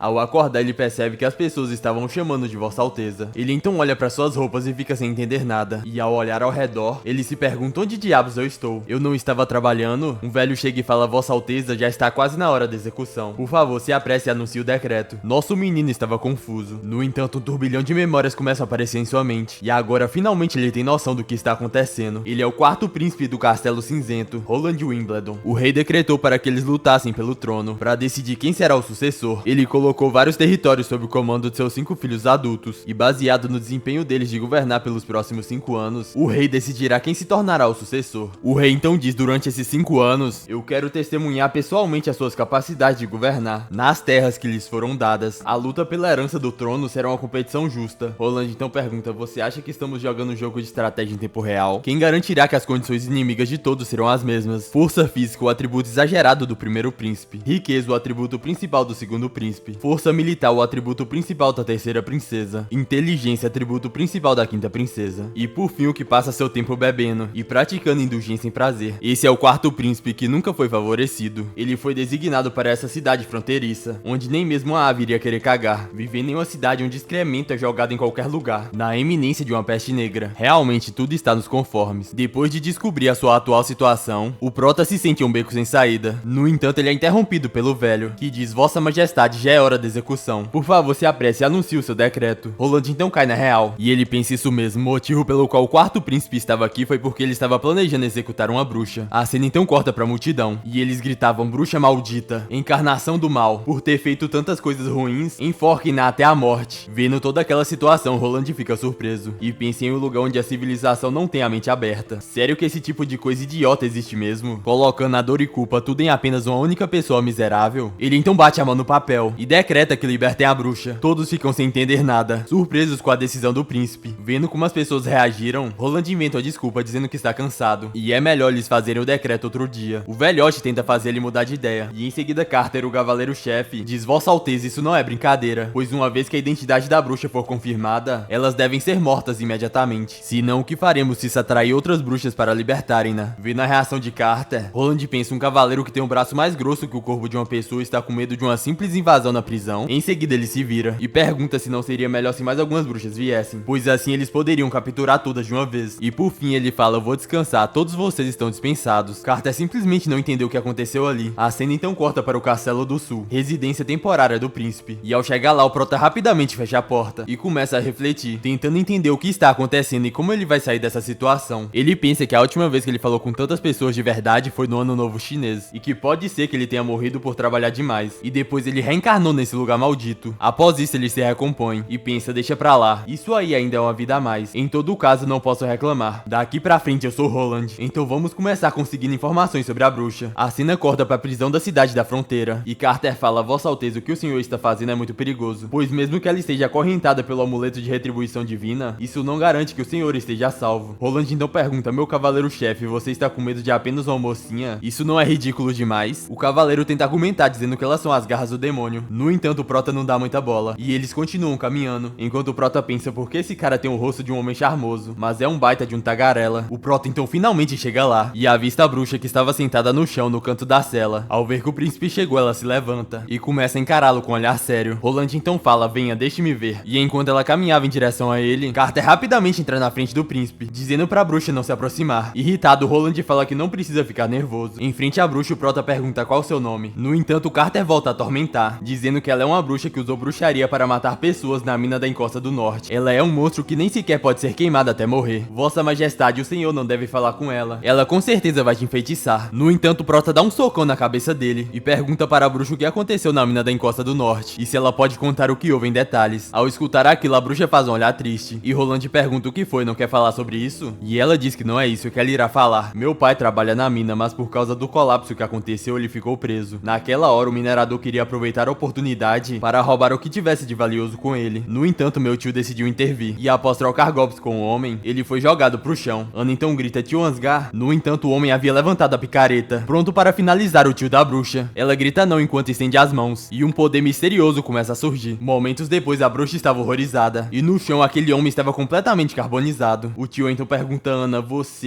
Ao acordar, ele percebe que as pessoas estavam chamando de Vossa Alteza. Ele então olha para suas roupas e fica sem entender nada. E ao olhar ao redor, ele se pergunta onde diabos eu estou. Eu não estava trabalhando? Um velho chega e fala: Vossa Alteza já está quase na hora da execução. Por favor, se apresse e anuncie o decreto. Nosso menino estava confuso. No entanto, um turbilhão de memórias começa a aparecer em sua mente. E agora, finalmente, ele tem noção do que está acontecendo. Ele é o quarto príncipe do Castelo Cinzento, Roland Wimbledon. O rei decretou para que eles lutassem pelo trono, para decidir quem será o sucessor. Ele colocou vários territórios sob o comando de seus 5 filhos adultos, e baseado no desempenho deles de governar pelos próximos 5 anos, o rei decidirá quem se tornará o sucessor. O rei então diz: durante esses 5 anos, eu quero testemunhar pessoalmente as suas capacidades de governar nas terras que lhes foram dadas. A luta pela herança do trono será uma competição justa. Roland então pergunta: você acha que estamos jogando um jogo de estratégia em tempo real? Quem garantirá que as condições inimigas de todos serão as mesmas? Força física, o atributo exagerado do primeiro príncipe. Riqueza, o atributo principal do segundo príncipe. Força militar, o atributo principal da terceira princesa. Inteligência, atributo principal da quinta princesa. E por fim, o que passa seu tempo bebendo e praticando indulgência em prazer. Esse é o quarto príncipe, que nunca foi favorecido. Ele foi designado para essa cidade fronteiriça, onde nem mesmo a ave iria querer cagar, vivendo em uma cidade onde excremento é jogado em qualquer lugar, na eminência de uma peste negra. Realmente tudo está nos conformes. Depois de descobrir a sua atual situação, o prota se sente um beco sem saída. No entanto, ele é interrompido pelo velho, que diz: Vossa Majestade, já é hora da execução. Por favor, se apresse e anuncie o seu decreto. Roland então cai na real, e ele pensa isso mesmo. O motivo pelo qual o quarto príncipe estava aqui foi porque ele estava planejando executar uma bruxa. A cena então corta pra multidão, e eles gritavam: bruxa maldita, encarnação do mal, por ter feito tantas coisas ruins, enforque-na até a morte. Vendo toda aquela situação, Roland fica surpreso, e pensa em um lugar onde a civilização não tem a mente aberta. Sério que esse tipo de coisa idiota existe mesmo? Colocando a dor e culpa tudo em apenas uma única pessoa miserável? Ele então bate a mão no papel, e decreta que libertem a bruxa. Todos ficam sem entender nada, surpresos com a decisão do príncipe. Vendo como as pessoas reagiram, Roland inventa uma desculpa dizendo que está cansado, e é melhor eles fazerem o decreto outro dia. O velhote tenta fazer ele mudar de ideia, e em seguida Carter, o cavaleiro-chefe, diz: Vossa Alteza, isso não é brincadeira, pois uma vez que a identidade da bruxa for confirmada, elas devem ser mortas imediatamente. Senão, o que faremos se isso atrair outras bruxas para libertarem-na? Vendo a reação de Carter, Roland pensa: um cavaleiro que tem um braço mais grosso que o corpo de uma pessoa está com medo de uma simples invasão na prisão. Em seguida ele se vira e pergunta se não seria melhor se mais algumas bruxas viessem, pois assim eles poderiam capturar todas de uma vez. E por fim ele fala: eu vou descansar, todos vocês estão dispensados. Carter simplesmente não entendeu o que aconteceu ali. A cena então corta para o Castelo do Sul, residência temporária do príncipe, e ao chegar lá o prota rapidamente fecha a porta e começa a refletir, tentando entender o que está acontecendo e como ele vai sair dessa situação. Ele pensa que a última vez que ele falou com tantas pessoas de verdade foi no Ano Novo Chinês, e que pode ser que ele tenha morrido por trabalhar demais, e depois ele reencarnou nesse lugar maldito. Após isso ele se recompõe e pensa: deixa pra lá, isso aí ainda é uma vida a mais. Em todo caso não posso reclamar, daqui pra frente eu sou Roland, então vamos começar conseguindo informações sobre a bruxa. A cena corta pra prisão da cidade da fronteira, e Carter fala: Vossa Alteza, o que o senhor está fazendo é muito perigoso, pois mesmo que ela esteja acorrentada pelo amuleto de retribuição divina, isso não garante que o senhor esteja salvo. Roland então pergunta: meu cavaleiro-chefe, você está com medo de apenas uma mocinha? Isso não é ridículo demais? O cavaleiro tenta argumentar dizendo que elas são as garras do demônio. No entanto, o prota não dá muita bola, e eles continuam caminhando, enquanto o prota pensa: por que esse cara tem o rosto de um homem charmoso, mas é um baita de um tagarela? O prota então finalmente chega lá, e avista a bruxa que estava sentada no chão no canto da cela. Ao ver que o príncipe chegou, ela se levanta e começa a encará-lo com um olhar sério. Roland então fala: venha, deixe-me ver. E enquanto ela caminhava em direção a ele, Carter rapidamente entra na frente do príncipe, dizendo pra bruxa não se aproximar. Irritado, Roland fala que não precisa ficar nervoso. Em frente à bruxa, o prota pergunta qual o seu nome. No entanto, Carter volta a atormentar, dizendo que ela é uma bruxa que usou bruxaria para matar pessoas na mina da Encosta do Norte. Ela é um monstro que nem sequer pode ser queimada até morrer. Vossa Majestade, o senhor não deve falar com ela. Ela com certeza vai te enfeitiçar. No entanto, o prota dá um socão na cabeça dele e pergunta para a bruxa o que aconteceu na mina da Encosta do Norte e se ela pode contar o que houve em detalhes. Ao escutar aquilo, a bruxa faz um olhar triste e Roland pergunta o que foi, não quer falar sobre isso? E ela diz que não é isso que ela irá falar. Meu pai trabalha na mina, mas por causa do colapso que aconteceu, ele ficou preso. Naquela hora, o minerador queria aproveitar a oportunidade para roubar o que tivesse de valioso com ele. No entanto, meu tio decidiu intervir e após trocar golpes com o homem, ele foi jogado pro chão. Ana então grita: tio Ansgar. No entanto, o homem havia levantado a picareta, pronto para finalizar o tio da bruxa. Ela grita não enquanto estende as mãos, e um poder misterioso começa a surgir. Momentos depois, a bruxa estava horrorizada, e no chão aquele homem estava completamente carbonizado. O tio então pergunta a Ana: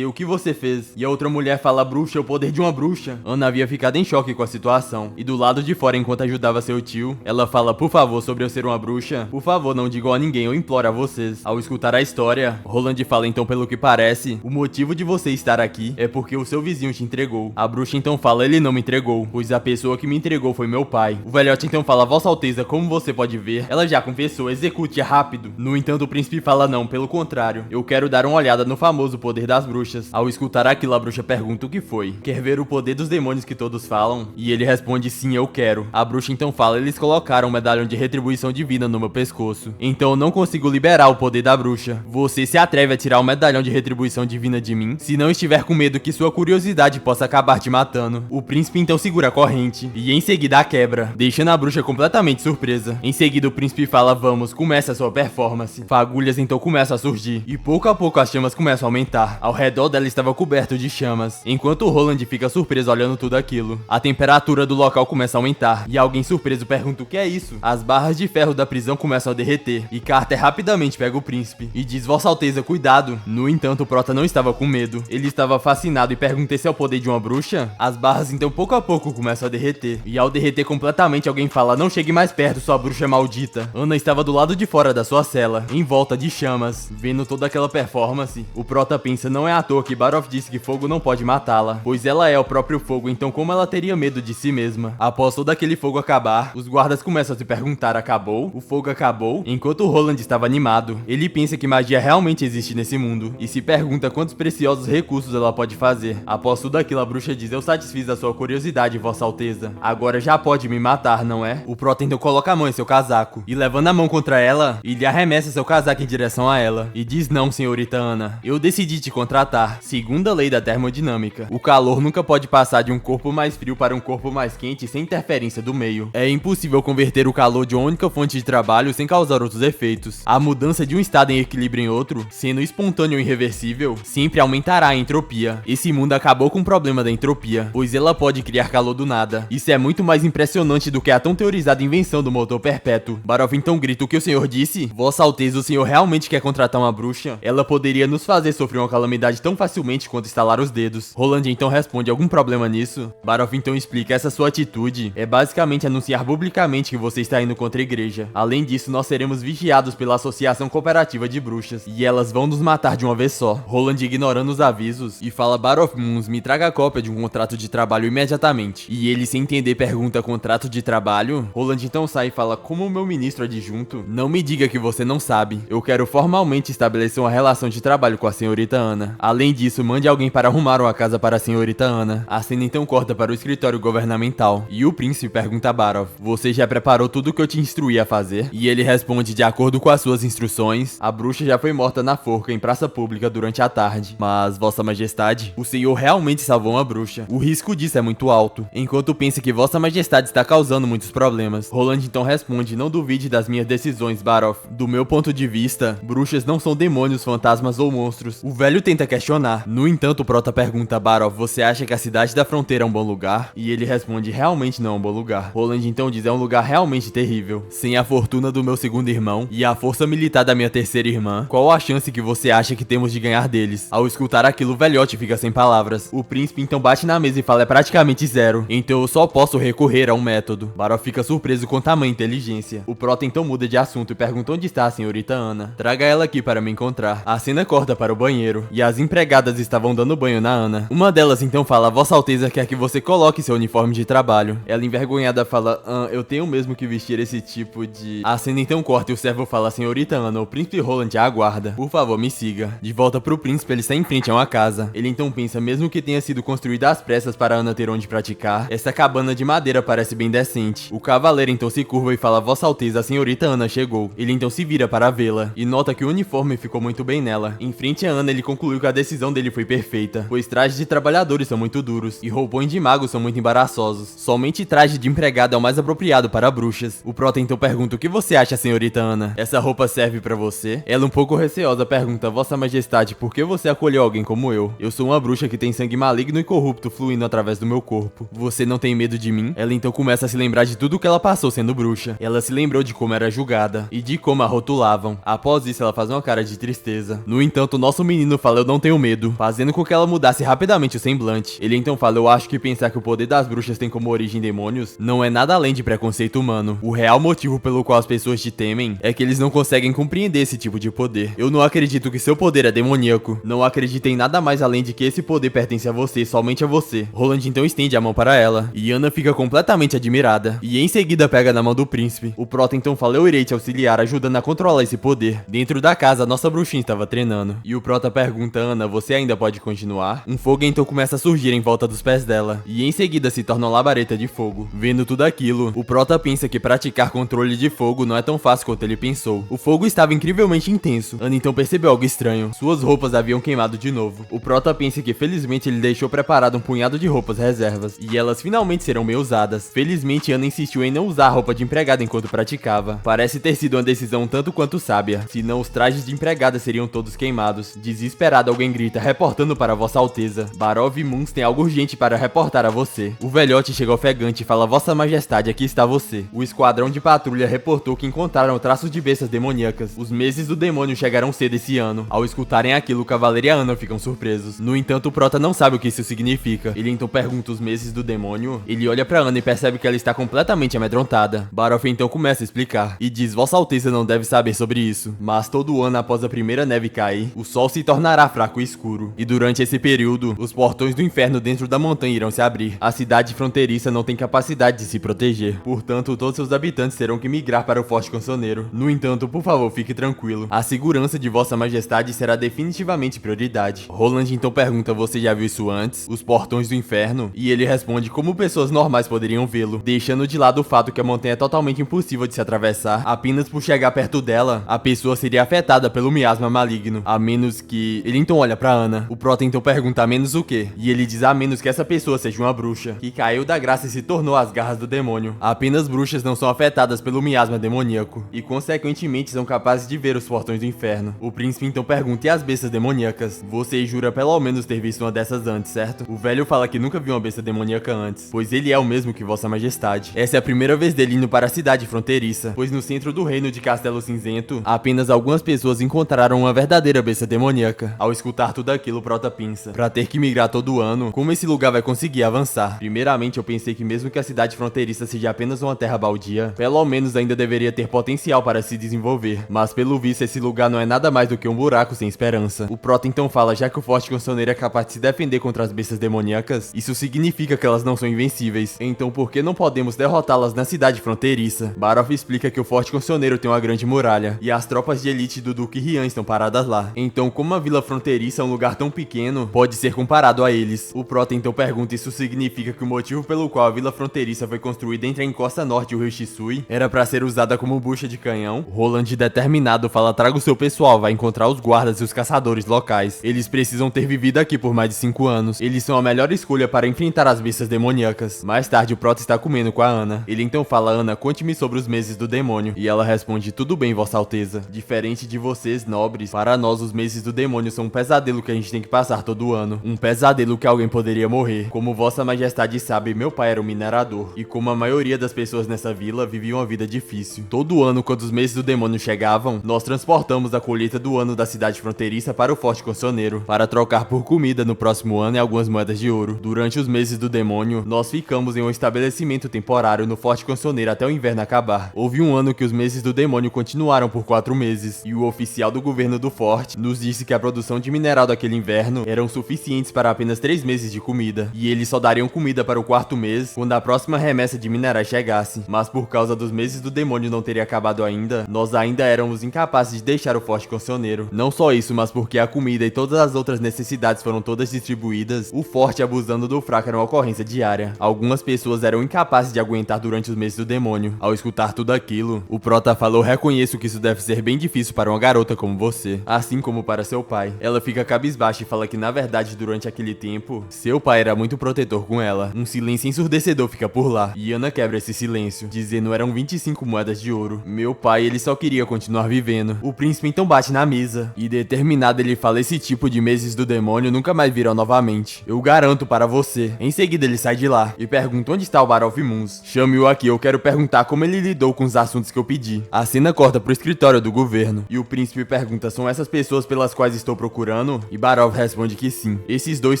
o que você fez? E a outra mulher fala: bruxa, o poder de uma bruxa. Ana havia ficado em choque com a situação, e do lado de fora, enquanto ajudava seu tio, gentil. Ela fala, por favor, sobre eu ser uma bruxa, por favor, não digam a ninguém, eu imploro a vocês. Ao escutar a história, Roland fala, então, pelo que parece, o motivo de você estar aqui é porque o seu vizinho te entregou. A bruxa então fala, ele não me entregou, pois a pessoa que me entregou foi meu pai. O velhote então fala, Vossa Alteza, como você pode ver, ela já confessou, execute rápido. No entanto, o príncipe fala, não, pelo contrário, eu quero dar uma olhada no famoso poder das bruxas. Ao escutar aquilo, a bruxa pergunta o que foi. Quer ver o poder dos demônios que todos falam? E ele responde, sim, eu quero. A bruxa então fala, eles colocaram um medalhão de retribuição divina no meu pescoço, então eu não consigo liberar o poder da bruxa. Você se atreve a tirar o medalhão de retribuição divina de mim? Se não estiver com medo que sua curiosidade possa acabar te matando. O príncipe então segura a corrente e em seguida a quebra, deixando a bruxa completamente surpresa. Em seguida o príncipe fala, vamos, começa a sua performance. Fagulhas então começam a surgir e pouco a pouco as chamas começam a aumentar. Ao redor dela estava coberto de chamas, enquanto Roland fica surpreso olhando tudo aquilo. A temperatura do local começa a aumentar e alguém surpreso pergunta o que é isso. As barras de ferro da prisão começam a derreter e Carter rapidamente pega o príncipe e diz, Vossa Alteza, cuidado. No entanto, o prota não estava com medo, ele estava fascinado e pergunta se é o poder de uma bruxa. As barras então pouco a pouco começam a derreter e ao derreter completamente alguém fala, não chegue mais perto, sua bruxa maldita. Ana estava do lado de fora da sua cela, em volta de chamas, vendo toda aquela performance. O prota pensa, não é à toa que Barof disse que fogo não pode matá-la, pois ela é o próprio fogo, então como ela teria medo de si mesma? Após todo aquele fogo acabar, os guardas começam a se perguntar, acabou? O fogo acabou? Enquanto Roland estava animado, ele pensa que magia realmente existe nesse mundo e se pergunta quantos preciosos recursos ela pode fazer. Após tudo aquilo, a bruxa diz, eu satisfiz a sua curiosidade, Vossa Alteza. Agora já pode me matar, não é? O prota então coloca a mão em seu casaco e levando a mão contra ela, ele arremessa seu casaco em direção a ela e diz, não, senhorita Ana, eu decidi te contratar. Segundo a lei da termodinâmica, o calor nunca pode passar de um corpo mais frio para um corpo mais quente sem interferência do meio. É impossível converter o calor de uma única fonte de trabalho sem causar outros efeitos. A mudança de um estado em equilíbrio em outro, sendo espontâneo ou irreversível, sempre aumentará a entropia. Esse mundo acabou com o problema da entropia, pois ela pode criar calor do nada. Isso é muito mais impressionante do que a tão teorizada invenção do motor perpétuo. Barof então grita, o que o senhor disse? Vossa Alteza, o senhor realmente quer contratar uma bruxa? Ela poderia nos fazer sofrer uma calamidade tão facilmente quanto estalar os dedos. Roland então responde, algum problema nisso? Barof então explica, essa sua atitude é basicamente anunciar publicamente que você está indo contra a igreja. Além disso, nós seremos vigiados pela Associação Cooperativa de Bruxas e elas vão nos matar de uma vez só. Roland ignorando os avisos e fala, Barof Moons, me traga a cópia de um contrato de trabalho imediatamente. E ele, sem entender, pergunta, contrato de trabalho? Roland então sai e fala, como meu ministro adjunto, não me diga que você não sabe. Eu quero formalmente estabelecer uma relação de trabalho com a senhorita Ana. Além disso, mande alguém para arrumar uma casa para a senhorita Ana. A cena então corta para o escritório governamental e o príncipe pergunta a Barof, você já preparou tudo o que eu te instruí a fazer? E ele responde, de acordo com as suas instruções, a bruxa já foi morta na forca em praça pública durante a tarde. Mas, Vossa Majestade, o senhor realmente salvou uma bruxa. O risco disso é muito alto, enquanto pensa que Vossa Majestade está causando muitos problemas. Roland então responde, não duvide das minhas decisões, Barof. Do meu ponto de vista, bruxas não são demônios, fantasmas ou monstros. O velho tenta questionar. No entanto, o prota pergunta, Barof, você acha que a cidade da fronteira é um bom lugar? E ele responde, realmente não é um bom lugar. Roland então diz, é um lugar realmente terrível. Sem a fortuna do meu segundo irmão e a força militar da minha terceira irmã, qual a chance que você acha que temos de ganhar deles? Ao escutar aquilo, o velhote fica sem palavras. O príncipe então bate na mesa e fala, é praticamente zero. Então eu só posso recorrer a um método. Barof fica surpreso com tamanha inteligência. O prota então muda de assunto e pergunta onde está a senhorita Ana. Traga ela aqui para me encontrar. A cena corta para o banheiro e as empregadas estavam dando banho na Ana. Uma delas então fala, Vossa Alteza quer que você coloque seu uniforme de trabalho. Ela envergonhada fala, eu tenho mesmo que vestir esse tipo de... A cena então corta e o servo fala, senhorita Ana, o príncipe Roland a aguarda. Por favor, me siga. De volta pro príncipe, ele está em frente a uma casa. Ele então pensa, mesmo que tenha sido construída às pressas para Ana ter onde praticar, essa cabana de madeira parece bem decente. O cavaleiro então se curva e fala, Vossa Alteza, a senhorita Ana chegou. Ele então se vira para vê-la e nota que o uniforme ficou muito bem nela. Em frente a Ana, ele concluiu que a decisão dele foi perfeita, pois trajes de trabalhadores são muito duros e roupões de magos são muito embaraçosos. Somente traje de empregado é o mais apropriado para bruxas. O prota então pergunta, o que você acha, senhorita Ana? Essa roupa serve para você? Ela um pouco receosa pergunta, Vossa Majestade, por que você acolheu alguém como eu? Eu sou uma bruxa que tem sangue maligno e corrupto fluindo através do meu corpo. Você não tem medo de mim? Ela então começa a se lembrar de tudo que ela passou sendo bruxa. Ela se lembrou de como era julgada e de como a rotulavam. Após isso, ela faz uma cara de tristeza. No entanto, o nosso menino fala, eu não tenho medo, fazendo com que ela mudasse rapidamente o semblante. Ele então fala, eu acho que pensar que o poder das bruxas tem como origem demônios não é nada além de preconceito humano. O real motivo pelo qual as pessoas te temem é que eles não conseguem compreender esse tipo de poder. Eu não acredito que seu poder é demoníaco. Não acredito em nada mais além de que esse poder pertence a você, somente a você. Roland então estende a mão para ela, e Ana fica completamente admirada, e em seguida pega na mão do príncipe. O Prota então fala: eu irei te auxiliar, ajudando a controlar esse poder. Dentro da casa, a nossa bruxinha estava treinando, e o Prota pergunta: Ana, você ainda pode continuar? Um fogo então começa a surgir em volta dos pés dela, e em seguida se torna uma labareda de fogo. Vendo tudo aquilo, o Prota pensa que praticar controle de fogo não é tão fácil quanto ele pensou. O fogo estava incrivelmente intenso. Ana então percebeu algo estranho. Suas roupas haviam queimado de novo. O Prota pensa que felizmente ele deixou preparado um punhado de roupas reservas, e elas finalmente serão bem usadas. Felizmente Ana insistiu em não usar a roupa de empregada enquanto praticava. Parece ter sido uma decisão um tanto quanto sábia, senão os trajes de empregada seriam todos queimados. Desesperado, alguém grita: reportando para Vossa Alteza. Barov Moons tem algo urgente para reportar a você. O velhote chega ofegante e fala: Vossa Majestade, aqui está você. O esquadrão de patrulha reportou que encontraram traços de bestas demoníacas. Os meses do demônio chegaram cedo esse ano. Ao escutarem aquilo, o Cavaleiro e a Ana ficam surpresos. No entanto, o Prota não sabe o que isso significa. Ele então pergunta: os meses do demônio? Ele olha pra Ana e percebe que ela está completamente amedrontada. Barov então começa a explicar e diz: Vossa Alteza não deve saber sobre isso, mas todo ano após a primeira neve cair, o sol se tornará fraco e escuro, e durante esse período, os portões do inferno dentro da montanha irão se abrir. A cidade fronteiriça não tem capacidade de se proteger, portanto todos seus habitantes terão que migrar para o Forte Cancioneiro. No entanto, por favor, fique tranquilo, a segurança de Vossa Majestade será definitivamente prioridade. Roland então pergunta: você já viu isso antes? Os portões do inferno? E ele responde como pessoas normais poderiam vê-lo, deixando de lado o fato que a montanha é totalmente impossível de se atravessar. Apenas por chegar perto dela, a pessoa seria afetada pelo miasma maligno, a menos que... Ele então olha pra Ana. O Prota então pergunta: a menos o quê? E ele diz: a menos que essa pessoa seja uma bruxa, que caiu da graça e se tornou as garras do demônio. Apenas bruxas não são afetadas pelo miasma demoníaco, e consequentemente são capazes de ver os portões do inferno. O príncipe então pergunta: e as bestas demoníacas? Você jura pelo menos ter visto uma dessas antes, certo? O velho fala que nunca viu uma besta demoníaca antes, pois ele é o mesmo que Vossa Majestade. Essa é a primeira vez dele indo para a cidade fronteiriça, pois no centro do reino de Castelo Cinzento, apenas algumas pessoas encontraram uma verdadeira besta demoníaca. Ao escutar tudo aquilo, o Prota pensa: pra ter que migrar todo ano, como esse lugar vai conseguir avançar? Primeiramente, eu pensei que mesmo que a cidade fronteiriça seja apenas uma terra baldia, pelo menos ainda deveria ter potencial para se desenvolver, mas pelo visto esse lugar não é nada mais do que um buraco sem esperança. O Prota então fala: já que o Forte Cancioneiro é capaz de se defender contra as bestas demoníacas, isso significa que elas não são invencíveis, então por que não podemos derrotá-las na cidade fronteiriça? Barov explica que o Forte Cancioneiro tem uma grande muralha, e as tropas de elite do Duque Rian estão paradas lá. Então, como a vila fronteiriça é um lugar tão pequeno, pode ser comparado a eles. O Prota então pergunta: isso significa que o motivo pelo qual a vila fronteiriça foi construída entre a encosta norte e o rio Shisui era para ser usada como bucha de canhão? Roland, determinado, fala: traga o seu pessoal, vai encontrar os guardas e os caçadores locais. Eles precisam ter vivido aqui por mais de 5 anos. Eles são a melhor escolha para enfrentar as bestas demoníacas. Mais tarde, o Prota está comendo com a Ana. Ele então fala: Ana, conte-me sobre os meses do demônio. E ela responde: tudo bem, Vossa Alteza. Diferente de vocês, nobres, para nós os meses do demônio são um pesadelo que a gente tem que passar todo ano. Um pesadelo que alguém poderia morrer. Como Vossa Majestade sabe, meu pai era um minerador, e como a maioria das pessoas nessa vila viviam uma vida difícil. Todo ano, quando os meses do demônio chegavam, nós transportamos a colheita do ano da cidade fronteiriça para o Forte Cancioneiro, para trocar por comida no próximo ano e algumas moedas de ouro. Durante os meses do demônio, nós ficamos em um estabelecimento temporário no Forte Cancioneiro até o inverno acabar. Houve um ano que os meses do demônio continuaram por 4 meses, e o oficial do governo do forte nos disse que a produção de mineral daquele inverno eram suficientes para apenas 3 meses de comida, e eles só dariam comida para o 4º mês quando a próxima remessa de minerais chegasse. Mas por causa dos meses do demônio não terem acabado ainda, nós ainda éramos incapazes de deixar o Forte Cancioneiro. Não só isso, mas porque a comida e todas as outras necessidades foram todas distribuídas, o forte abusando do fraco era uma ocorrência diária. Algumas pessoas eram incapazes de aguentar durante os meses do demônio. Ao escutar tudo aquilo, o Prota falou: reconheço que isso deve ser bem difícil para uma garota como você, assim como para seu pai. Ela fica cabisbaixa e fala que na verdade durante aquele tempo, seu pai era muito protetor com ela. Um silêncio ensurdecedor fica por lá, e Ana quebra esse silêncio, dizendo: eram 25 moedas de ouro. Meu pai, ele só queria continuar vivendo. O príncipe então bate na mesa, e determinado ele fala: esse tipo de meses do demônio nunca mais virão novamente. Eu garanto para você. Em seguida ele sai de lá, e pergunta: onde está o Barov Moons? Chame-o aqui, eu quero perguntar como ele lidou com os assuntos que eu pedi. A cena corta pro escritório do governo, e o príncipe pergunta: são essas pessoas pelas quais estou procurando? E Barov responde que sim. Esses dois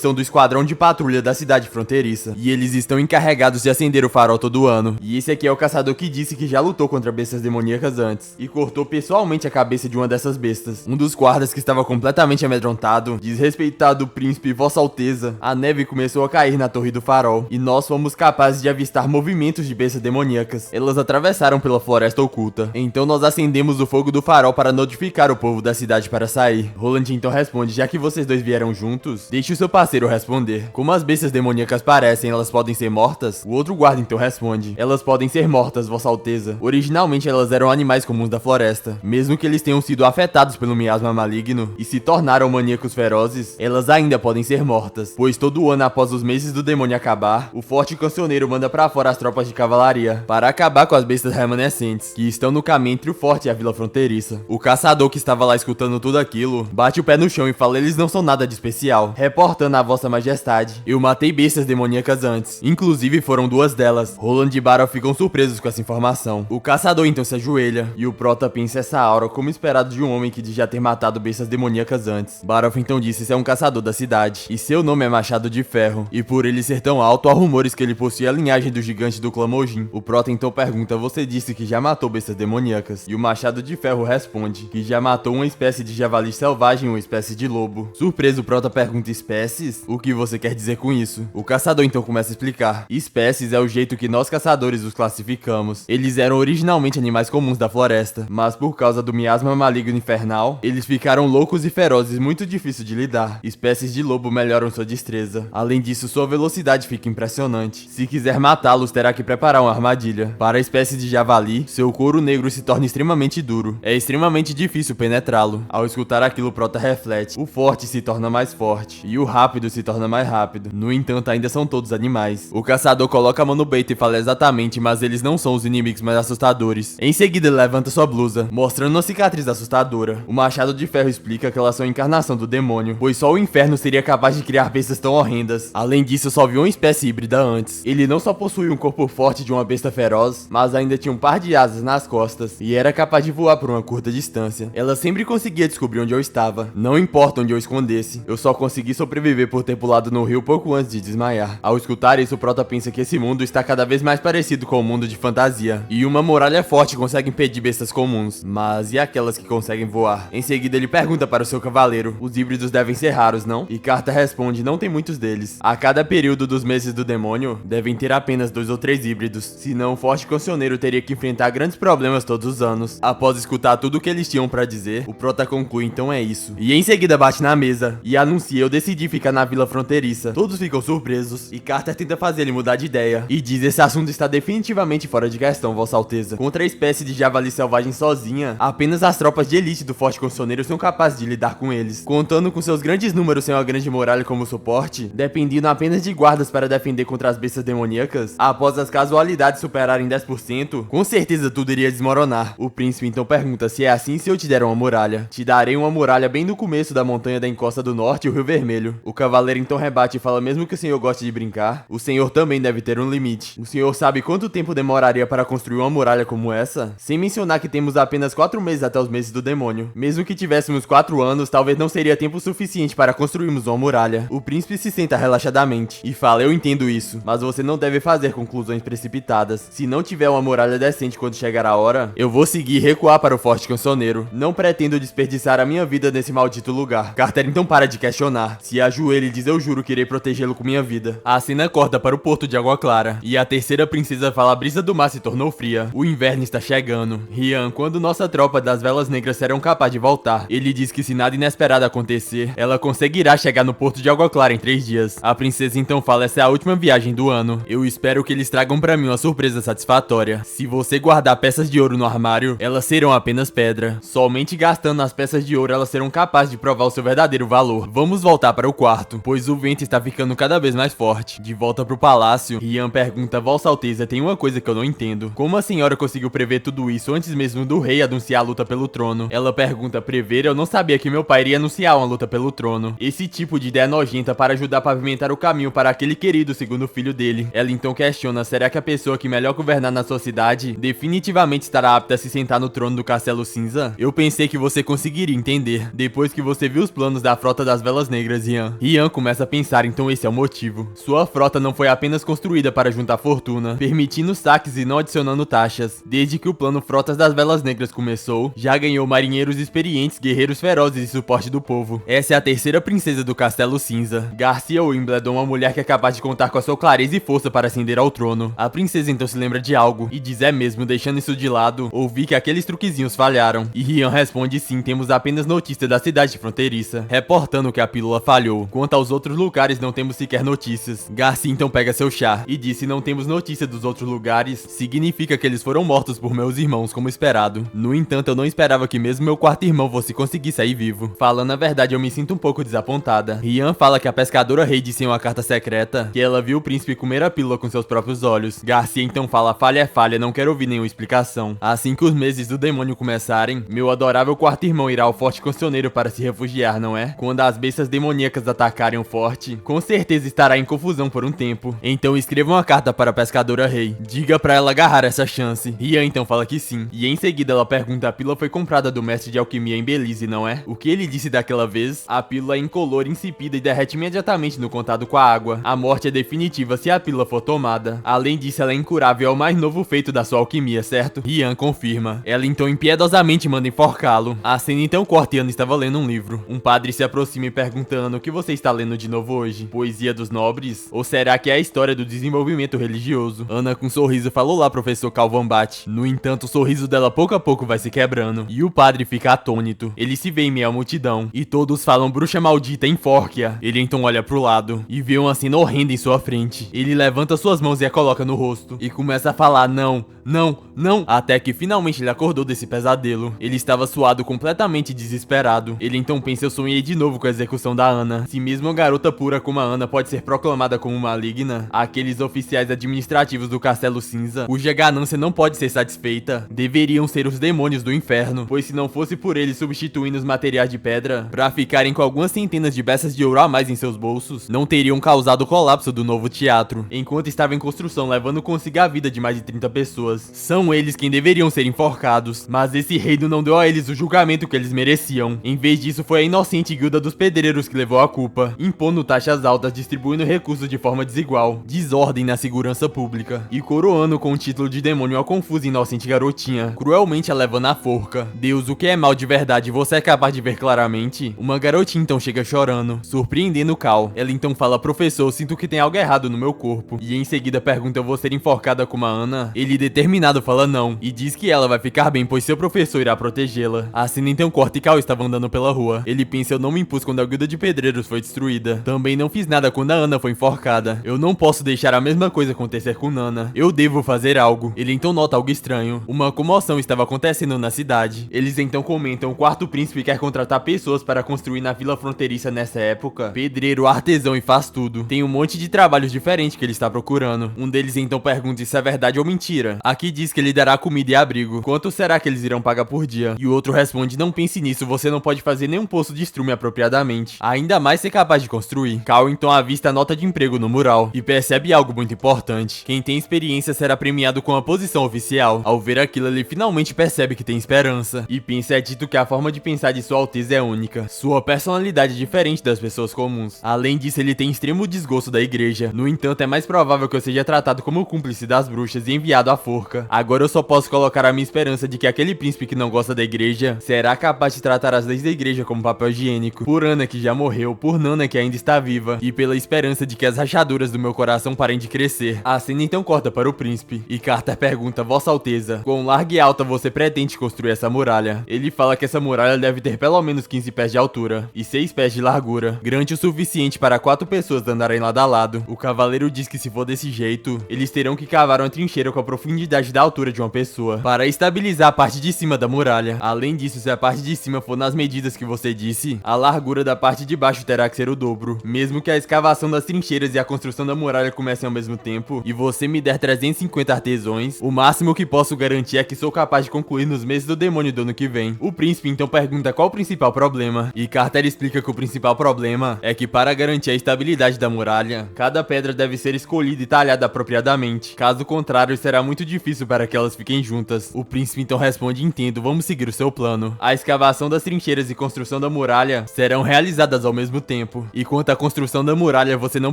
são do esquadrão de patrulha da cidade fronteiriça, e eles estão encarregados de acender o farol todo ano. ano. E esse aqui é o caçador que disse que já lutou contra bestas demoníacas antes e cortou pessoalmente a cabeça de uma dessas bestas. Um dos guardas que estava completamente amedrontado diz: respeitado príncipe Vossa Alteza, a neve começou a cair na torre do farol e nós fomos capazes de avistar movimentos de bestas demoníacas. Elas atravessaram pela floresta oculta. Então nós acendemos o fogo do farol para notificar o povo da cidade para sair. Roland então responde: já que vocês dois vieram juntos, deixe o seu parceiro responder. Como as bestas demoníacas parecem, elas podem ser mortas? O outro guarda então responde: elas podem ser mortas, Vossa Alteza. Originalmente elas eram animais comuns da floresta. Mesmo que eles tenham sido afetados pelo miasma maligno e se tornaram maníacos ferozes, elas ainda podem ser mortas, pois todo ano após os meses do demônio acabar, o forte cancioneiro manda pra fora as tropas de cavalaria para acabar com as bestas remanescentes, que estão no caminho entre o forte e a vila fronteiriça. O caçador que estava lá escutando tudo aquilo, bate o pé no chão e fala: eles não são nada de especial, reportando a Vossa Majestade. Eu matei bestas demoníacas antes, inclusive foram 2 delas. Roland e Barov ficam surpresos com essa informação. O caçador então se ajoelha, e o prota pensa essa aura como esperado de um homem que diz já ter matado bestas demoníacas antes. Barov então disse: esse é um caçador da cidade, e seu nome é Machado de Ferro, e por ele ser tão alto, há rumores que ele possui a linhagem do gigante do clã Mojin. O prota então pergunta: você disse que já matou bestas demoníacas? E o Machado de Ferro responde que já matou uma espécie de javali selvagem e uma espécie de lobo. Surpreso, o prota pergunta: espécies? O que você quer dizer com isso? O caçador então começa a explicar: espécies é o jeito que nós caçadores os classificamos. Eles eram originalmente animais comuns da floresta, mas por causa do miasma maligno infernal, eles ficaram loucos e ferozes, muito difícil de lidar. Espécies de lobo melhoram sua destreza. Além disso, sua velocidade fica impressionante. Se quiser matá-los, terá que preparar uma armadilha. Para a espécie de javali, seu couro negro se torna extremamente duro. É extremamente difícil penetrá-lo. Ao escutar aquilo, o prota reflete: o forte se torna mais forte e o rápido se torna mais rápido. No entanto, ainda são todos animais. O caçador coloca a mão no peito e fala: exatamente, mas eles não são os inimigos mais assustadores. Em seguida, ele levanta sua blusa, mostrando uma cicatriz assustadora. O Machado de Ferro explica que elas são a encarnação do demônio, pois só o inferno seria capaz de criar bestas tão horrendas. Além disso, só viu uma espécie híbrida antes. Ele não só possuía um corpo forte de uma besta feroz, mas ainda tinha um par de asas nas costas e era capaz de voar por uma curta distância. Ela sempre conseguia descobrir onde eu estava, não importa onde eu escondesse. Eu só consegui sobreviver por ter pulado no rio pouco antes de desmaiar. Ao escutar isso, o prota pensa que esse mundo está cada vez mais parecido com o mundo de fantasia, e uma muralha forte consegue impedir bestas comuns, mas e aquelas que conseguem voar? Em seguida, ele pergunta para o seu cavaleiro: os híbridos devem ser raros, não? E Carta responde: não tem muitos deles. A cada período dos meses do demônio, devem ter apenas 2 ou 3 híbridos, senão o forte cancioneiro teria que enfrentar grandes problemas todos os anos. Após escutar tudo o que eles tinham para dizer, o prota conclui: então é isso. E em seguida bate na mesa e anuncia: eu decidi ficar na vila fronteiriça. Todos ficam surpresos e Carter tenta fazer ele mudar de ideia e diz: esse assunto está definitivamente fora de questão, Vossa Alteza. Contra a espécie de javali selvagem sozinha, apenas as tropas de elite do forte cancioneiro são capazes de lidar com eles. Contando com seus grandes números sem uma grande muralha como suporte, dependendo apenas de guardas para defender contra as bestas demoníacas, após as casualidades superarem 10%, com certeza tudo iria desmoronar. O príncipe então pergunta se é assim: se eu te der uma muralha. Te darei uma muralha bem no começo da montanha da encosta do norte e o Rio Vermelho. O cavaleiro então rebate e fala: mesmo que o senhor goste de brincar, o senhor também deve ter um limite. O senhor sabe quanto tempo demoraria para construir uma muralha como essa? Sem mencionar que temos apenas 4 meses até os meses do demônio. Mesmo que tivéssemos 4 anos, talvez não seria tempo suficiente para construirmos uma muralha. O príncipe se senta relaxadamente e fala: eu entendo isso, mas você não deve fazer conclusões precipitadas. Se não tiver uma muralha decente quando chegar a hora, eu vou seguir e recuar para o forte cancioneiro. Não pretendo desperdiçar a minha vida nesse maldito lugar. Carter então para de questionar, se ajoelha e diz: eu juro que irei protegê-lo com minha vida. A cena corta para o porto de Água Clara e a terceira princesa fala: a brisa do mar se tornou fria, o inverno está chegando. Rian, quando nossa tropa das velas negras serão capaz de voltar, ele diz que se nada inesperado acontecer, ela conseguirá chegar no porto de Água Clara em 3 dias. A princesa então fala: essa é a última viagem do ano. Eu espero que eles tragam pra mim uma surpresa satisfatória. Se você guardar peças de ouro no armário, elas serão apenas pedra. Somente gastando as peças de ouro elas serão capazes de provar o seu verdadeiro valor. Vamos voltar para o quarto, pois o vento está ficando cada vez mais forte. De volta pro palácio, Rian pergunta: Vossa Alteza, tem uma coisa que eu não entendo. Como a senhora conseguiu prever tudo isso antes mesmo do rei anunciar a luta pelo trono? Ela pergunta: prever? Eu não sabia que meu pai iria anunciar uma luta pelo trono. Esse tipo de ideia nojenta para ajudar a pavimentar o caminho para aquele querido segundo filho dele. Ela então questiona: será que a pessoa que melhor governar na sua cidade definitivamente estará apta a se sentar no trono do Castelo Cinza? Eu pensei que você conseguiria entender, depois que você viu os planos da frota das Velas Negras, Rian. Rian começa a pensar: então esse é o motivo. Sua frota não foi apenas construída para juntar fortuna, funciona, permitindo saques e não adicionando taxas. Desde que o plano Frotas das Velas Negras começou, já ganhou marinheiros experientes, guerreiros ferozes e suporte do povo. Essa é a terceira princesa do Castelo Cinza. Garcia Wimbledon, uma mulher que é capaz de contar com a sua clareza e força para ascender ao trono. A princesa então se lembra de algo e diz mesmo, deixando isso de lado, ouvi que aqueles truquezinhos falharam. E Rian responde sim, temos apenas notícia da cidade fronteiriça, reportando que a pílula falhou. Quanto aos outros lugares, não temos sequer notícias. Garcia então pega seu chá e diz: se não temos notícia dos outros lugares, significa que eles foram mortos por meus irmãos, como esperado. No entanto, eu não esperava que mesmo meu quarto irmão fosse conseguir sair vivo. Falando a verdade, eu me sinto um pouco desapontada. Rian fala que a pescadora Rei disse em uma carta secreta que ela viu o príncipe comer a pílula com seus próprios olhos. Garcia então fala: falha é falha, não quero ouvir nenhuma explicação. Assim que os meses do demônio começarem, meu adorável quarto irmão irá ao Forte Cancioneiro para se refugiar, não é? Quando as bestas demoníacas atacarem o forte, com certeza estará em confusão por um tempo. Então escreva uma carta para a pescadora Rei. Diga pra ela agarrar essa chance. Rian então fala que sim. E em seguida ela pergunta: a pílula foi comprada do mestre de alquimia em Belize, não é? O que ele disse daquela vez? A pílula é incolor, insípida e derrete imediatamente no contato com a água. A morte é definitiva se a pílula for tomada. Além disso, ela é incurável, é o mais novo feito da sua alquimia, certo? Rian confirma. Ela então impiedosamente manda enforcá-lo. A cena então corta e Ana estava lendo um livro. Um padre se aproxima e perguntando: o que você está lendo de novo hoje? Poesia dos Nobres? Ou será que é a história do desenvolvimento religioso? Ana com um sorriso falou lá, professor Calvambate. No entanto, o sorriso dela pouco a pouco vai se quebrando. E o padre fica atônito. Ele se vê em meio à multidão. E todos falam: bruxa maldita, enforque-a. Ele então olha pro lado e vê uma cena horrenda em sua frente. Ele levanta suas mãos e a coloca no rosto. E começa a falar: não, não, não. Até que finalmente ele acordou desse pesadelo. Ele estava suado, completamente desesperado. Ele então pensa: eu sonhei de novo com a execução da Ana. Se mesmo uma garota pura como a Ana pode ser proclamada como maligna, aqueles oficiais administrativos do Castelo Cinza, cuja ganância não pode ser satisfeita, deveriam ser os demônios do inferno, pois se não fosse por eles substituindo os materiais de pedra pra ficarem com algumas centenas de peças de ouro a mais em seus bolsos, não teriam causado o colapso do novo teatro, enquanto estava em construção, levando consigo a vida de mais de 30 pessoas. São eles quem deveriam ser enforcados, mas esse reino não deu a eles o julgamento que eles mereciam. Em vez disso, foi a inocente guilda dos pedreiros que levou a culpa, impondo taxas altas, distribuindo recursos de forma desigual, desordem na segurança pública, e coroando com o título de demônio a confusa e inocente garotinha, cruelmente a levando à forca. Deus, o que é mal de verdade você é capaz de ver claramente? Uma garotinha então chega chorando, surpreendendo Cal. Ela então fala: professor, sinto que tem algo errado no meu corpo. E em seguida pergunta: eu vou ser enforcada como a Ana? Ele determinado fala não, e diz que ela vai ficar bem, pois seu professor irá protegê-la. A cena então corta e Cal estava andando pela rua. Ele pensa: eu não me impus quando a guilda de pedreiros foi destruída. Também não fiz nada quando a Ana foi enforcada. Eu não posso deixar a mesma coisa acontecer com Nana. Eu devo fazer algo. Ele então nota algo estranho. Uma comoção estava acontecendo na cidade. Eles então comentam: o quarto príncipe quer contratar pessoas para construir na vila fronteiriça nessa época. Pedreiro, artesão e faz tudo. Tem um monte de trabalhos diferentes que ele está procurando. Um deles então pergunta se é verdade ou mentira. Aqui diz que ele dará comida e abrigo. Quanto será que eles irão pagar por dia? E o outro responde: não pense nisso, você não pode fazer nenhum poço de estrume apropriadamente. Ainda mais ser capaz de construir. Cal então avista a nota de emprego no mural e percebe algo muito importante. Quem tem experiência será premiado com a posição oficial. Ao ver aquilo, ele finalmente percebe que tem esperança. E pensa: é dito que a forma de pensar de Sua Alteza é única. Sua personalidade é diferente das pessoas comuns. Além disso, ele tem extremo desgosto da igreja. No entanto, é mais provável que eu seja tratado como cúmplice das bruxas e enviado à forca. Agora eu só posso colocar a minha esperança de que aquele príncipe que não gosta da igreja será capaz de tratar as leis da igreja como papel higiênico. Por Ana, que já morreu, por Nana, que ainda está viva, e pela esperança de que as rachaduras do meu coração parem de crescer. A cena então corta para o príncipe, e Carter pergunta: Vossa Alteza, quão larga e alta você pretende construir essa muralha? Ele fala que essa muralha deve ter pelo menos 15 pés de altura, e 6 pés de largura, grande o suficiente para 4 pessoas andarem lado a lado. O cavaleiro diz que se for desse jeito, eles terão que cavar uma trincheira com a profundidade da altura de uma pessoa, para estabilizar a parte de cima da muralha. Além disso, se a parte de cima for nas medidas que você disse, a largura da parte de baixo terá que ser o dobro. Mesmo que a escavação das trincheiras e a construção da muralha comecem ao mesmo tempo, e você me der 350 artesãos, o máximo que posso garantir é que sou capaz de concluir nos meses do demônio do ano que vem. O príncipe então pergunta qual o principal problema, e Carter explica que o principal problema é que, para garantir a estabilidade da muralha, cada pedra deve ser escolhida e talhada apropriadamente. Caso contrário, será muito difícil para que elas fiquem juntas. O príncipe então responde: entendo, vamos seguir o seu plano. A escavação das trincheiras e construção da muralha serão realizadas ao mesmo tempo. E quanto à construção da muralha, você não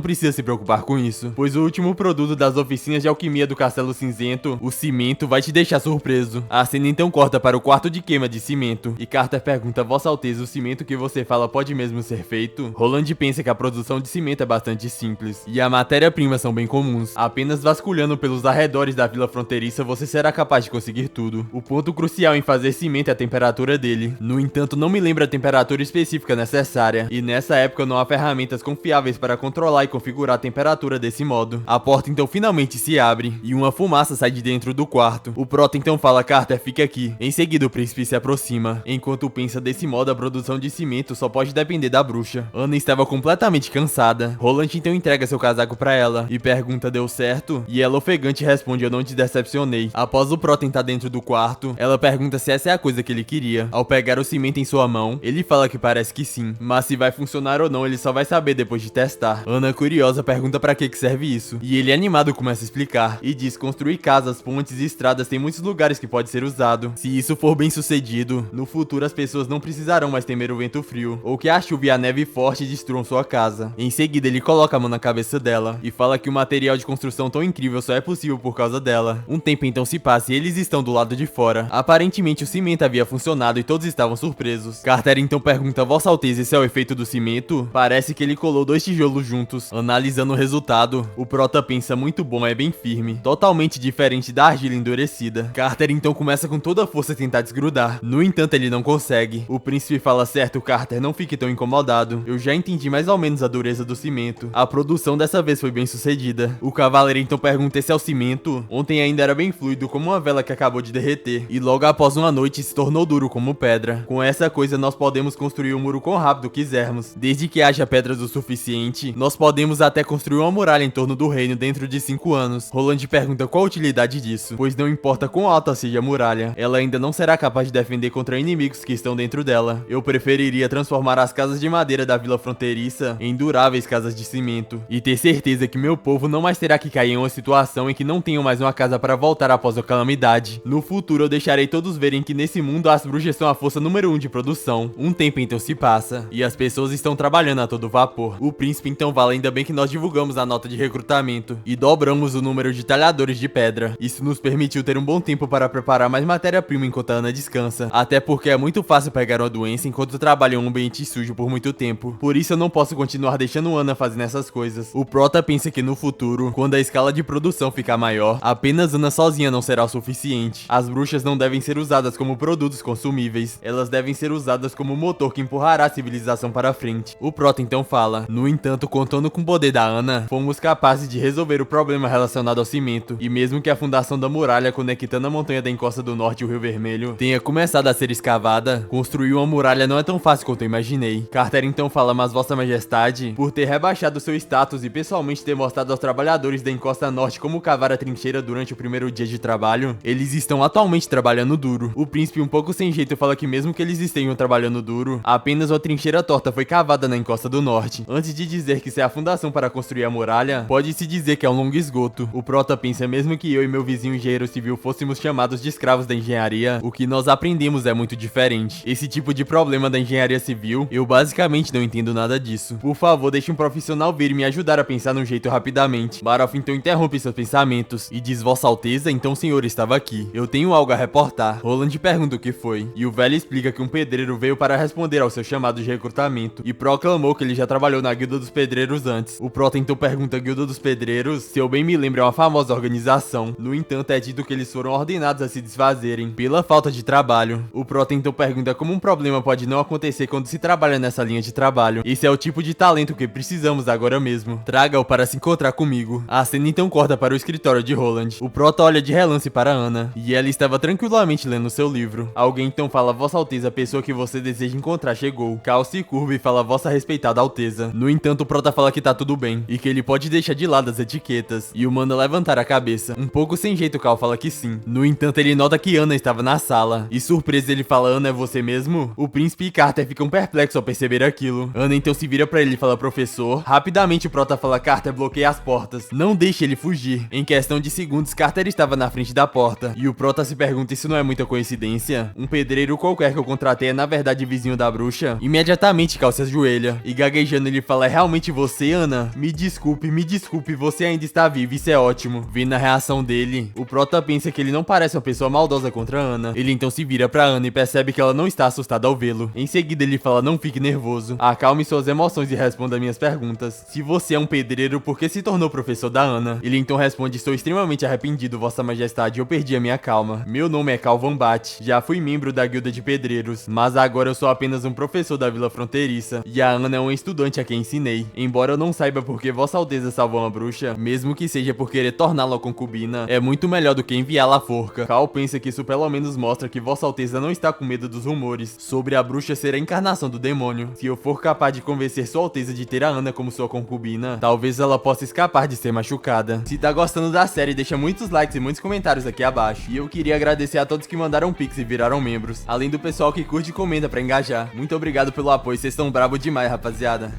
precisa se preocupar com isso, pois o último produto das oficinas de alquimia do Castelo Cinzento, o cimento vai te deixar surpreso. A cena então corta para o quarto de queima de cimento, e Carter pergunta a Vossa Alteza o cimento que você fala pode mesmo ser feito? Roland pensa que a produção de cimento é bastante simples, e a matéria-prima são bem comuns. Apenas vasculhando pelos arredores da vila fronteiriça você será capaz de conseguir tudo. O ponto crucial em fazer cimento é a temperatura dele. No entanto, não me lembro a temperatura específica necessária, e nessa época não há ferramentas confiáveis para controlar e configurar a temperatura desse modo. A porta então finalmente se abre, e uma fumaça sai de dentro do quarto. O Prota então fala: Carter, fique aqui. Em seguida o príncipe se aproxima. Enquanto pensa desse modo, a produção de cimento só pode depender da bruxa. Ana estava completamente cansada. Roland então entrega seu casaco pra ela, e pergunta: deu certo? E ela ofegante responde: eu não te decepcionei. Após o Prota entrar dentro do quarto, ela pergunta se essa é a coisa que ele queria. Ao pegar o cimento em sua mão, ele fala que parece que sim, mas se vai funcionar ou não ele só vai saber depois de testar. Ana, curiosa, pergunta pra que serve isso, e ele animado começa a explicar, e diz: construir casas, pontes e estradas tem muitos lugares que pode ser usado. Se isso for bem sucedido, no futuro as pessoas não precisarão mais temer o vento frio, ou que a chuva e a neve forte destruam sua casa. Em seguida ele coloca a mão na cabeça dela, e fala que o material de construção tão incrível só é possível por causa dela. Um tempo então se passa e eles estão do lado de fora. Aparentemente o cimento havia funcionado e todos estavam surpresos. Carter então pergunta: Vossa Alteza, esse é o efeito do cimento? Parece que ele colou 2 tijolos juntos. Analisando o resultado, o Prota pensa: muito bom, é bem firme, totalmente diferente da argila endurecida. Carter então começa com toda a força a tentar desgrudar. No entanto, ele não consegue. O príncipe fala: certo, Carter, não fique tão incomodado. Eu já entendi mais ou menos a dureza do cimento. A produção dessa vez foi bem sucedida. O cavaleiro então pergunta: esse é o cimento? Ontem ainda era bem fluido, como uma vela que acabou de derreter, e logo após uma noite se tornou duro como pedra. Com essa coisa nós podemos construir um muro quão rápido quisermos. Desde que haja pedras o suficiente, nós podemos até construir uma muralha em torno do reino dentro de 5 anos. Roland pergunta qual a utilidade disso, pois não importa quão alta seja a muralha, ela ainda não será capaz de defender contra inimigos que estão dentro dela. Eu preferiria transformar as casas de madeira da vila fronteiriça em duráveis casas de cimento, e ter certeza que meu povo não mais terá que cair em uma situação em que não tenham mais uma casa para voltar após a calamidade. No futuro eu deixarei todos verem que nesse mundo as bruxas são a força número 1 de produção. Um tempo então se passa, e as pessoas estão trabalhando a todo vapor. O príncipe então fala: ainda bem que nós divulgamos a nota de recrutamento, e dobramos o número de talhadores de pedra. Isso nos permitiu ter um bom tempo para preparar mais matéria-prima enquanto a Ana descansa, até porque é muito fácil pegar uma doença enquanto trabalha em um ambiente sujo por muito tempo. Por isso eu não posso continuar deixando Ana fazendo essas coisas. O Prota pensa que no futuro, quando a escala de produção ficar maior, apenas Ana sozinha não será o suficiente. As bruxas não devem ser usadas como produtos consumíveis, elas devem ser usadas como motor que empurrará a civilização para frente. O Prota então fala: no entanto, contando com o poder da Ana, fomos capazes de resolver o problema relacionado ao cimento, e mesmo que a fundação da muralha conectando a montanha da encosta do norte e o Rio Vermelho tenha começado a ser escavada, construir uma muralha não é tão fácil quanto eu imaginei. Carter então fala: mas Vossa Majestade, por ter rebaixado seu status e pessoalmente ter mostrado aos trabalhadores da encosta norte como cavar a trincheira durante o primeiro dia de trabalho, eles estão atualmente trabalhando duro. O príncipe, um pouco sem jeito, fala que mesmo que eles estejam trabalhando duro, apenas uma trincheira torta foi cavada na encosta do norte. Antes de dizer que isso é a fundação para construir a muralha, pode-se dizer que é um longo esgoto. O Prota pensa: mesmo que eu e meu vizinho engenheiro civil fôssemos chamados de escravos da engenharia, o que nós aprendemos é muito diferente. Esse tipo de problema da engenharia civil, eu basicamente não entendo nada disso. Por favor, deixe um profissional vir e me ajudar a pensar num jeito rapidamente. Baroff então interrompe seus pensamentos e diz: Vossa Alteza, então o senhor estava aqui. Eu tenho algo a reportar. Roland pergunta o que foi, e o velho explica que um pedreiro veio para responder ao seu chamado de recrutamento, e proclamou que ele já trabalhou na Guilda dos Pedreiros antes. O Prota então pergunta: Guilda dos Pedreiros? Se eu bem me lembro, é uma famosa organização. No entanto, é dito que eles foram ordenados a se desfazerem pela falta de trabalho. O Prota então pergunta como um problema pode não acontecer quando se trabalha nessa linha de trabalho. Esse é o tipo de talento que precisamos agora mesmo. Traga-o para se encontrar comigo. A cena então corta para o escritório de Roland. O Prota olha de relance para Ana, e ela estava tranquilamente lendo seu livro. Alguém então fala: Vossa Alteza, a pessoa que você deseja encontrar chegou. Cal se curva e fala: Vossa respeitada Alteza. No entanto, o Prota fala que tá tudo bem, e que ele pode deixar de lado as etiquetas, e o manda levantar a cabeça. Um pouco sem jeito, Cal fala que sim. No entanto, ele nota que Ana estava na sala, e surpreso ele fala: Ana, é você mesmo? O príncipe e Carter ficam perplexos ao perceber aquilo. Ana então se vira pra ele e fala: professor. Rapidamente o Prota fala: Carter, bloqueia as portas, não deixe ele fugir. Em questão de segundos, Carter estava na frente da porta, e o Prota se pergunta: isso não é muita coincidência? Um pedreiro qualquer que eu contratei é na verdade vizinho da bruxa? Imediatamente Cal se ajoelha, e gaguejando ele fala: é realmente você, Ana? Me desculpe, você ainda está viva, isso é ótimo. Vendo a reação dele, o Prota pensa que ele não parece uma pessoa maldosa contra a Ana. Ele então se vira pra Ana e percebe que ela não está assustada ao vê-lo. Em seguida ele fala: não fique nervoso, acalme suas emoções e responda minhas perguntas. Se você é um pedreiro, por que se tornou professor da Ana? Ele então responde: estou extremamente arrependido, vossa majestade, eu perdi a minha calma. Meu nome é Calvan Bat, já fui membro da guilda de pedreiros, mas agora eu sou apenas um professor da vila fronteiriça, e a Ana é uma estudante a quem ensinei. Embora eu não saiba por que vossa alteza salvou uma bruxa, mesmo que seja por querer torná-la concubina, é muito melhor do que enviá-la à forca. Cal pensa que isso pelo menos mostra que vossa alteza não está com medo dos rumores sobre a bruxa ser a encarnação do demônio. Se eu for capaz de convencer sua alteza de ter a Ana como sua concubina, talvez ela possa escapar de ser machucada. Se tá gostando da série, deixa muitos likes e muitos comentários aqui abaixo. E eu queria agradecer a todos que mandaram pix e viraram membros, além do pessoal que curte e comenta pra engajar. Muito obrigado pelo apoio, vocês estão bravos demais, rapaziada.